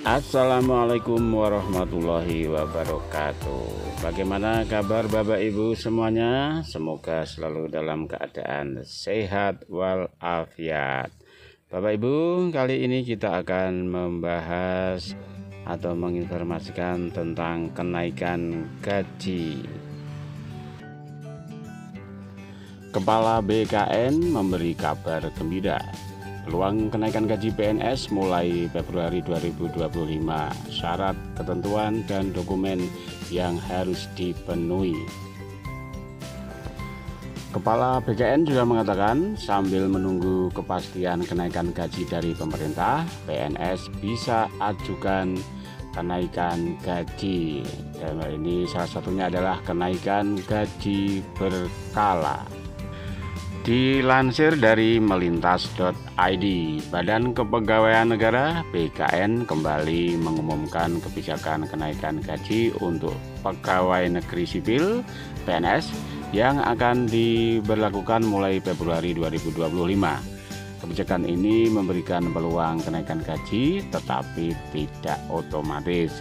Assalamualaikum warahmatullahi wabarakatuh. Bagaimana kabar Bapak Ibu semuanya? Semoga selalu dalam keadaan sehat walafiat. Bapak Ibu, kali ini kita akan membahas atau menginformasikan tentang kenaikan gaji. Kepala BKN memberi kabar gembira. Peluang kenaikan gaji PNS mulai Februari 2025, syarat, ketentuan, dan dokumen yang harus dipenuhi. Kepala BKN juga mengatakan sambil menunggu kepastian kenaikan gaji dari pemerintah, PNS bisa ajukan kenaikan gaji. Dalam hal ini salah satunya adalah kenaikan gaji berkala. Dilansir dari melintas.id, Badan Kepegawaian Negara (BKN) kembali mengumumkan kebijakan kenaikan gaji untuk pegawai negeri sipil (PNS) yang akan diberlakukan mulai Februari 2025. Kebijakan ini memberikan peluang kenaikan gaji tetapi tidak otomatis.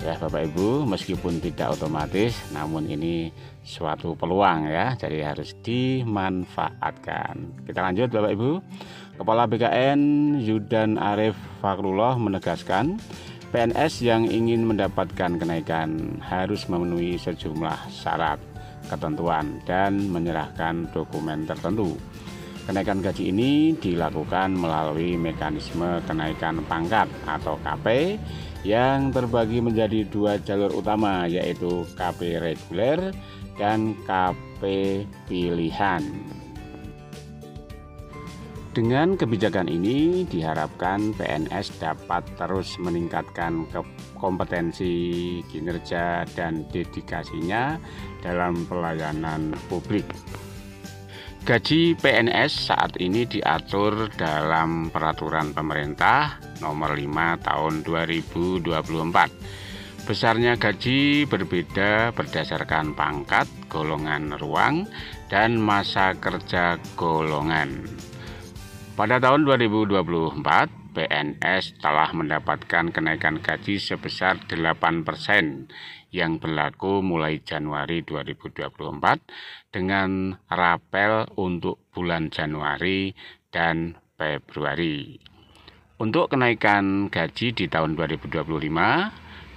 Ya Bapak Ibu, meskipun tidak otomatis, namun ini suatu peluang ya, jadi harus dimanfaatkan. Kita lanjut Bapak Ibu. Kepala BKN Zudan Arif Fakrullah menegaskan, PNS yang ingin mendapatkan kenaikan harus memenuhi sejumlah syarat, ketentuan, dan menyerahkan dokumen tertentu. Kenaikan gaji ini dilakukan melalui mekanisme kenaikan pangkat atau KP yang terbagi menjadi dua jalur utama, yaitu KP reguler dan KP pilihan. Dengan kebijakan ini diharapkan PNS dapat terus meningkatkan kompetensi, kinerja, dan dedikasinya dalam pelayanan publik. Gaji PNS saat ini diatur dalam Peraturan Pemerintah Nomor 5 Tahun 2024. Besarnya gaji berbeda berdasarkan pangkat, golongan ruang, dan masa kerja golongan. Pada tahun 2024, PNS telah mendapatkan kenaikan gaji sebesar 8% yang berlaku mulai Januari 2024 dengan rapel untuk bulan Januari dan Februari. Untuk kenaikan gaji di tahun 2025,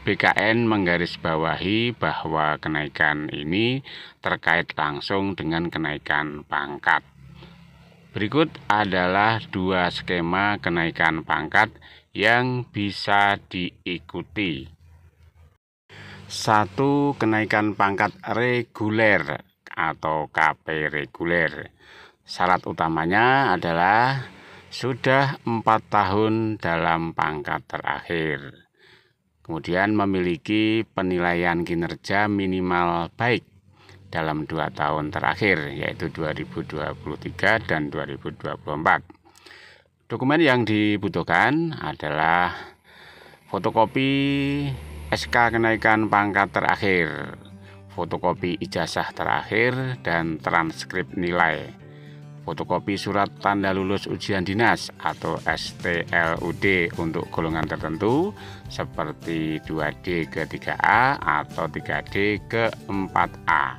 BKN menggarisbawahi bahwa kenaikan ini terkait langsung dengan kenaikan pangkat. Berikut adalah dua skema kenaikan pangkat yang bisa diikuti. 1. Kenaikan pangkat reguler atau KP reguler. Syarat utamanya adalah sudah 4 tahun dalam pangkat terakhir. Kemudian memiliki penilaian kinerja minimal baik dalam 2 tahun terakhir, yaitu 2023 dan 2024. Dokumen yang dibutuhkan adalah fotokopi SK kenaikan pangkat terakhir, fotokopi ijazah terakhir, dan transkrip nilai, fotokopi surat tanda lulus ujian dinas atau STLUD untuk golongan tertentu seperti 2D ke 3A atau 3D ke 4A.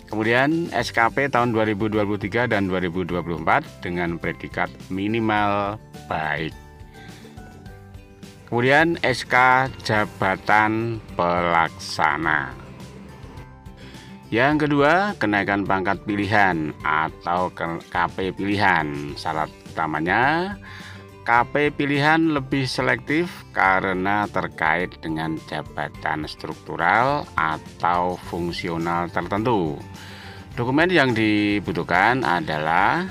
Kemudian SKP tahun 2023 dan 2024 dengan predikat minimal baik. Kemudian SK jabatan pelaksana. Yang kedua, kenaikan pangkat pilihan atau KP pilihan. Syarat utamanya, KP pilihan lebih selektif karena terkait dengan jabatan struktural atau fungsional tertentu. Dokumen yang dibutuhkan adalah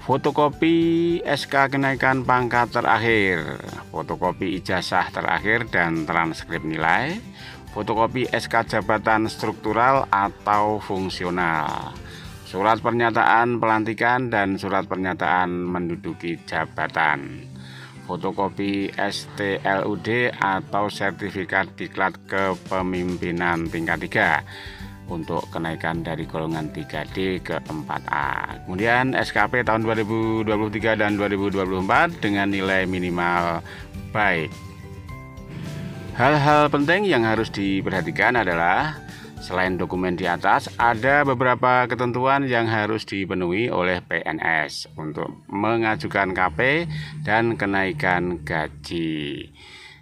fotokopi SK kenaikan pangkat terakhir, fotokopi ijazah terakhir dan transkrip nilai, fotokopi SK jabatan struktural atau fungsional, surat pernyataan pelantikan dan surat pernyataan menduduki jabatan, fotokopi STLUD atau sertifikat diklat kepemimpinan tingkat 3 untuk kenaikan dari golongan 3D ke 4A. Kemudian SKP tahun 2023 dan 2024 dengan nilai minimal baik. Hal-hal penting yang harus diperhatikan adalah selain dokumen di atas, ada beberapa ketentuan yang harus dipenuhi oleh PNS untuk mengajukan KP dan kenaikan gaji,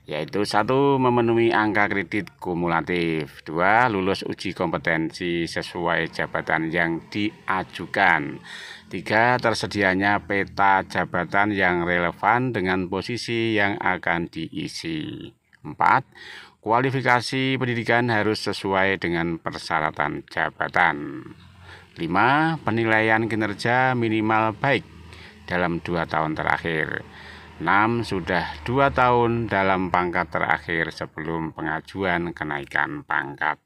yaitu 1. Memenuhi angka kredit kumulatif, 2. Lulus uji kompetensi sesuai jabatan yang diajukan, 3. Tersedianya peta jabatan yang relevan dengan posisi yang akan diisi, 4. Kualifikasi pendidikan harus sesuai dengan persyaratan jabatan, 5. Penilaian kinerja minimal baik dalam 2 tahun terakhir, 6. Sudah 2 tahun dalam pangkat terakhir sebelum pengajuan kenaikan pangkat.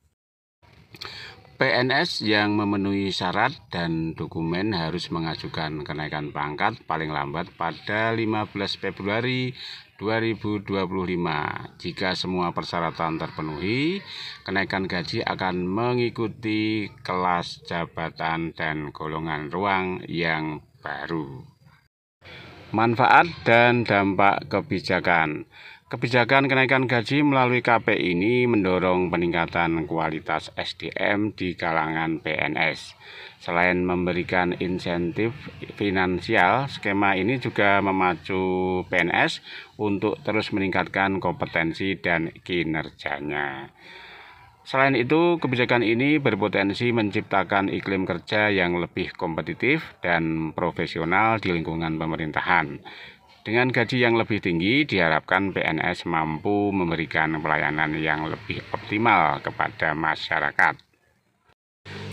PNS yang memenuhi syarat dan dokumen harus mengajukan kenaikan pangkat paling lambat pada 15 Februari 2025. Jika semua persyaratan terpenuhi, kenaikan gaji akan mengikuti kelas jabatan dan golongan ruang yang baru. Manfaat dan dampak kebijakan. Kebijakan kenaikan gaji melalui KP ini mendorong peningkatan kualitas SDM di kalangan PNS. Selain memberikan insentif finansial, skema ini juga memacu PNS untuk terus meningkatkan kompetensi dan kinerjanya. Selain itu, kebijakan ini berpotensi menciptakan iklim kerja yang lebih kompetitif dan profesional di lingkungan pemerintahan. Dengan gaji yang lebih tinggi, diharapkan PNS mampu memberikan pelayanan yang lebih optimal kepada masyarakat.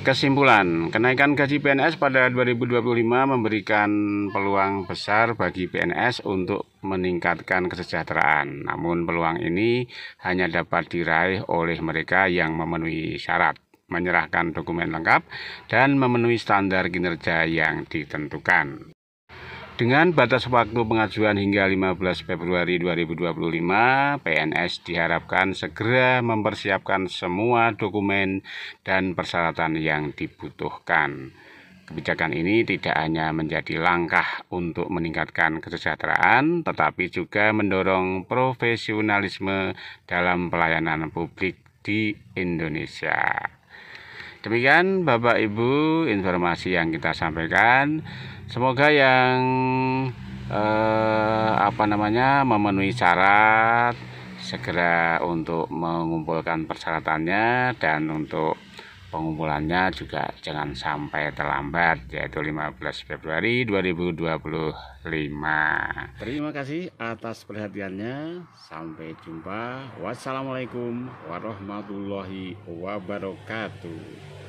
Kesimpulan, kenaikan gaji PNS pada 2025 memberikan peluang besar bagi PNS untuk meningkatkan kesejahteraan. Namun peluang ini hanya dapat diraih oleh mereka yang memenuhi syarat, menyerahkan dokumen lengkap, dan memenuhi standar kinerja yang ditentukan. Dengan batas waktu pengajuan hingga 15 Februari 2025, PNS diharapkan segera mempersiapkan semua dokumen dan persyaratan yang dibutuhkan. Kebijakan ini tidak hanya menjadi langkah untuk meningkatkan kesejahteraan, tetapi juga mendorong profesionalisme dalam pelayanan publik di Indonesia. Demikian Bapak Ibu informasi yang kita sampaikan. Semoga yang memenuhi syarat segera untuk mengumpulkan persyaratannya, dan untuk pengumpulannya juga jangan sampai terlambat, yaitu 15 Februari 2025. Terima kasih atas perhatiannya. Sampai jumpa. Wassalamualaikum warahmatullahi wabarakatuh.